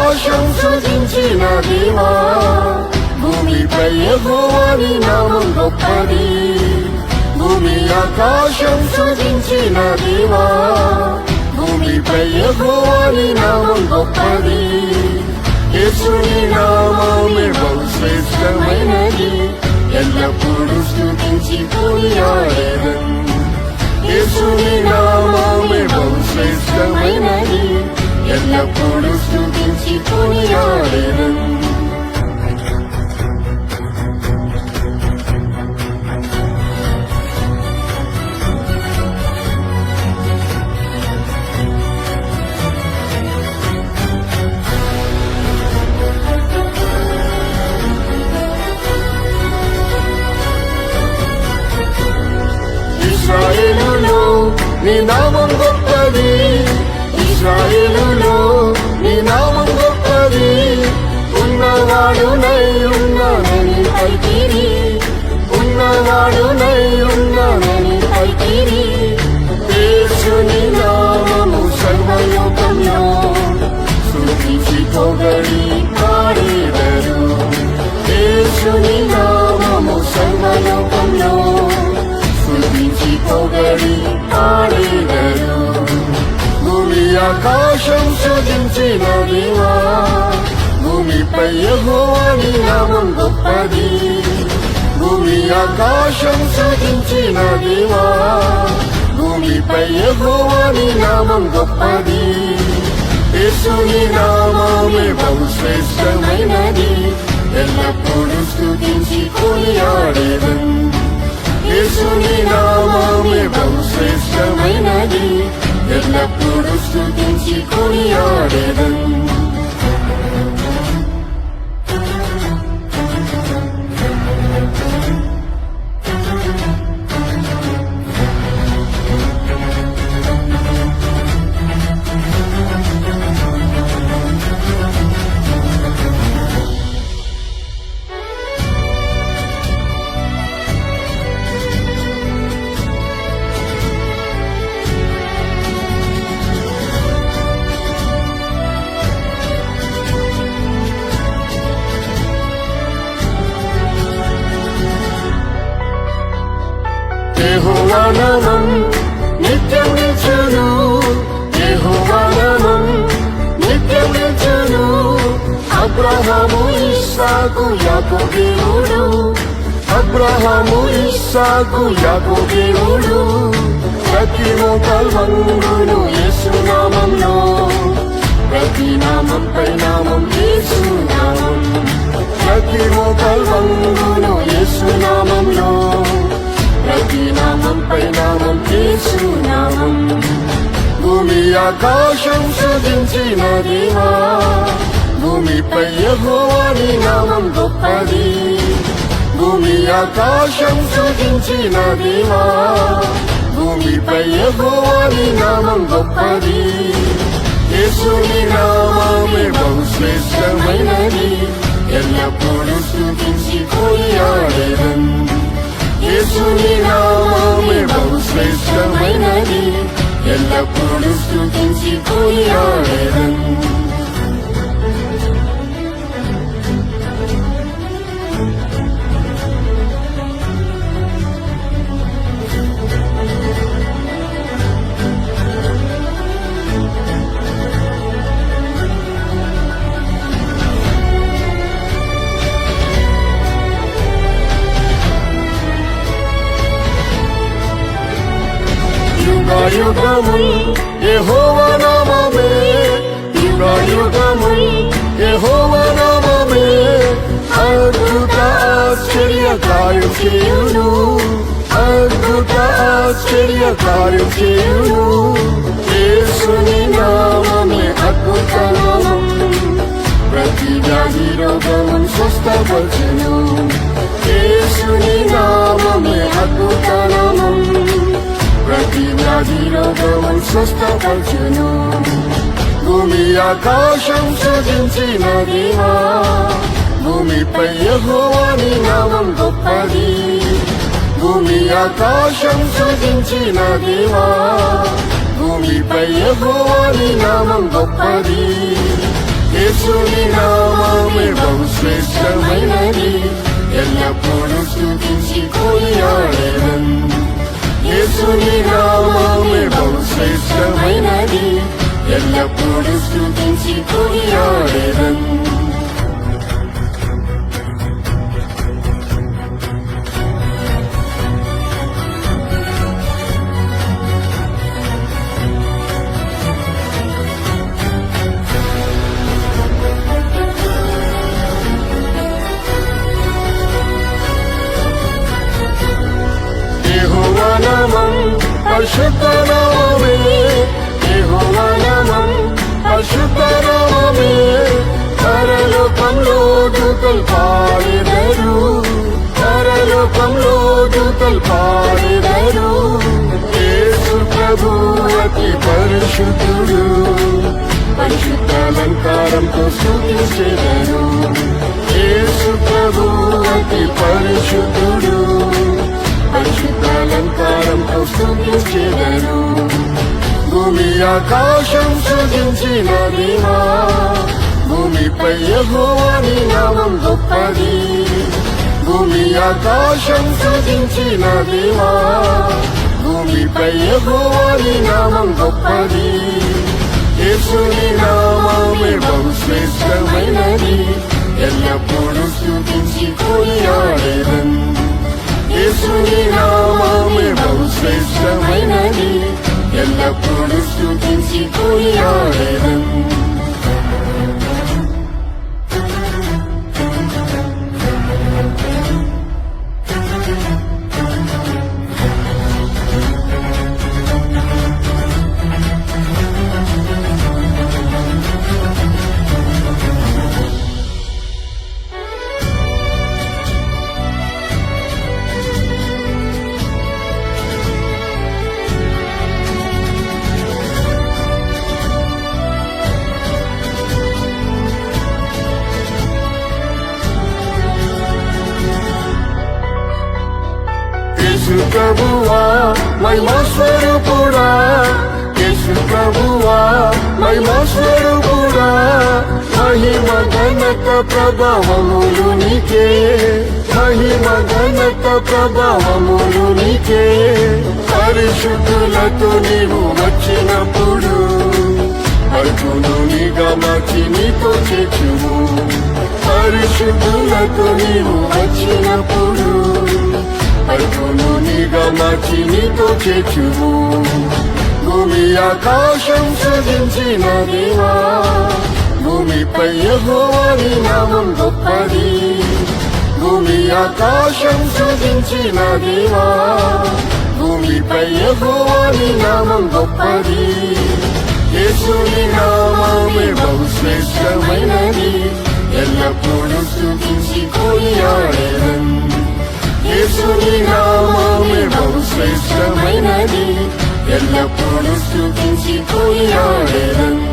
ఆకాశం సృజించిన దేవా, భూమిపై యెహోవా నీ నామం గొప్పది. భూమి ఆకాశం సృజించిన దేవా, భూమిపై యెహోవా నీ నామం గొప్పది. యేసుని నామమే బహు శ్రేష్టమైనది, ఎల్లప్పుడూ స్తుతించి కొనియాడెదన్. యేసుని నామమే బహు శ్రేష్టమైనది, ఎల్లప్పుడూ స్తుతించి కొనియాడెదన్. ఇశ్రాయేలులో నీ నామం గొప్పది, ఇశ్రాయేలులో నీ నామం గొప్పది. ఉన్నవాడునై ఉన్నానని పలికిరి, ఉన్నవాడునై ఉన్నానని పలికిరి. యేసుని నామము సర్వలోకంలో స్తుతించి పొగడి పాడెదరు. యేసుని నామము సర్వలోకంలో స్తుతించి పొగడి పాడెదరు. భూమి ఆకాశం సృజించిన దేవా, భూమిపై యెహోవా నీ నామం గొప్పది. భూమి ఆకాశం సృజించిన దేవా, భూమిపై యెహోవా నీ నామం గొప్పది. యేసుని నామమే బహు శ్రేష్టమైనది, ఎల్లప్పుడూ స్తుతించి కొనియాడెదన్. యేసుని నామమే బహు శ్రేష్టమైనది, ఎల్లప్పుడూ స్తుతించి కొనియాడెదన్. యెహోవా నామం నిత్యం నిల్చును, యెహోవా నామం నిత్యం నిల్చును. అబ్రహాము ఇస్సాకు యాకోబు దేవుడు, అబ్రహాము ఇస్సాకు యాకోబు దేవుడు. ప్రతి మోకాలు వంగును యేసు నామంలో, ప్రతి నామంపై నామం యేసు నామం. ప్రతి మోకాలు వంగును యేసు నామంలో, ప్రతి నామంపై నామం యేసు నామం. భూమి ఆకాశం సృజించిన దేవా, భూమిపై యెహోవా నీ నామం గొప్పది. భూమి ఆకాశం సృజించిన దేవా, భూమిపై యెహోవా నీ నామం గొప్పది. యేసుని నామమే బహు శ్రేష్టమైనది, ఎల్లప్పుడూ స్తుతించి కొనియాడెదన్. యేసుని నామమే బహు శ్రేష్టమైనది, ఎల్లప్పుడూ స్తుతించి కొనియాడెదన్. యుగయుగముల్ యెహోవా నామమే, యుగయుగముల్ యెహోవా నామమే. అద్భుత ఆశ్చర్య కార్యం చేయును, అద్భుత ఆశ్చర్య కార్యం చేయును. యేసుని నామమే అద్భుత నామం, ప్రతి వ్యాధి రోగమును స్వస్థపరచును. యేసుని నామమే అద్భుత నామం, ప్రతి వ్యాధి రోగమును స్వస్థపరచును. భూమి ఆకాశం సృజించిన దేవా, భూమిపై యెహోవా నీ నామం గొప్పది. భూమి ఆకాశం సృజించిన దేవా, భూమిపై యెహోవా నీ నామం గొప్పది. యేసుని నామమే బహుశ్రేష్టమైనది ఎల్లప్పుడూ స్తుతించి కొనియాడెదన్ యేసుని నామమే బహుశ్రేష్టమైనది ఎల్లప్పుడూ స్తుతించి కొనియాడెదన్ యెహోవా నామం పరిశుద్ధ నామమే యెహోవా నామం పరిశుద్ధ నామమే పరలోకంలో దూతలు పాడెదరు పరలోకంలో దూతలు పాడెదరు యేసు ప్రభు అతి పరిశుద్ధుడు పరిశుద్ధ అలంకారంతో స్తుతించెదరు యేసు ప్రభు అతి పరిశుద్ధుడు పరిశుద్ధ అలంకారంతో స్తుతించెదరు భూమి ఆకాశం సృజించిన దేవా భూమిపై యెహోవాని నామం గొప్పది భూమి ఆకాశం సృజించిన దేవా భూమిపై యెహోవాని నామం గొప్పది యేసుని నామమే బహుశ్రేష్టమైనది ఎల్లప్పుడూ స్తుతించి కొనియాడెదన్ యేసుని నామమే బహుశ్రేష్టమైనది ఎల్లప్పుడూ స్తుతించి కొనియాడెదన్ యేసు ప్రభువా మహిమా స్వరూపుడా యేసు ప్రభువా మహిమా స్వరూపుడా మహిమ ఘనత ప్రభావములు నీకే మహిమ ఘనత ప్రభావములు నీకే పరిశుద్ధులతో నీవు వచ్చినప్పుడు అర్జును నీగా మార్చి నీతో చేర్చుము పరిశుద్ధులతో నీవు వచ్చినప్పుడు అర్జును నీగా మార్చి నీతో చేర్చుము భూమి ఆకాశం సృజించిన దేవా భూమిపై యెహోవాని నామం గొప్పది భూమి ఆకాశం సృజించిన దేవా భూమిపై యెహోవాని నామం గొప్పది యేసుని నామమే బహుశ్రేష్టమైనది ఎల్లప్పుడూ స్తుతించి కొనియాడెదన్ యేసుని నామమే బహుశ్రేష్టమైనది ఎల్లప్పుడూ స్తుతించి కొనియాడెదన్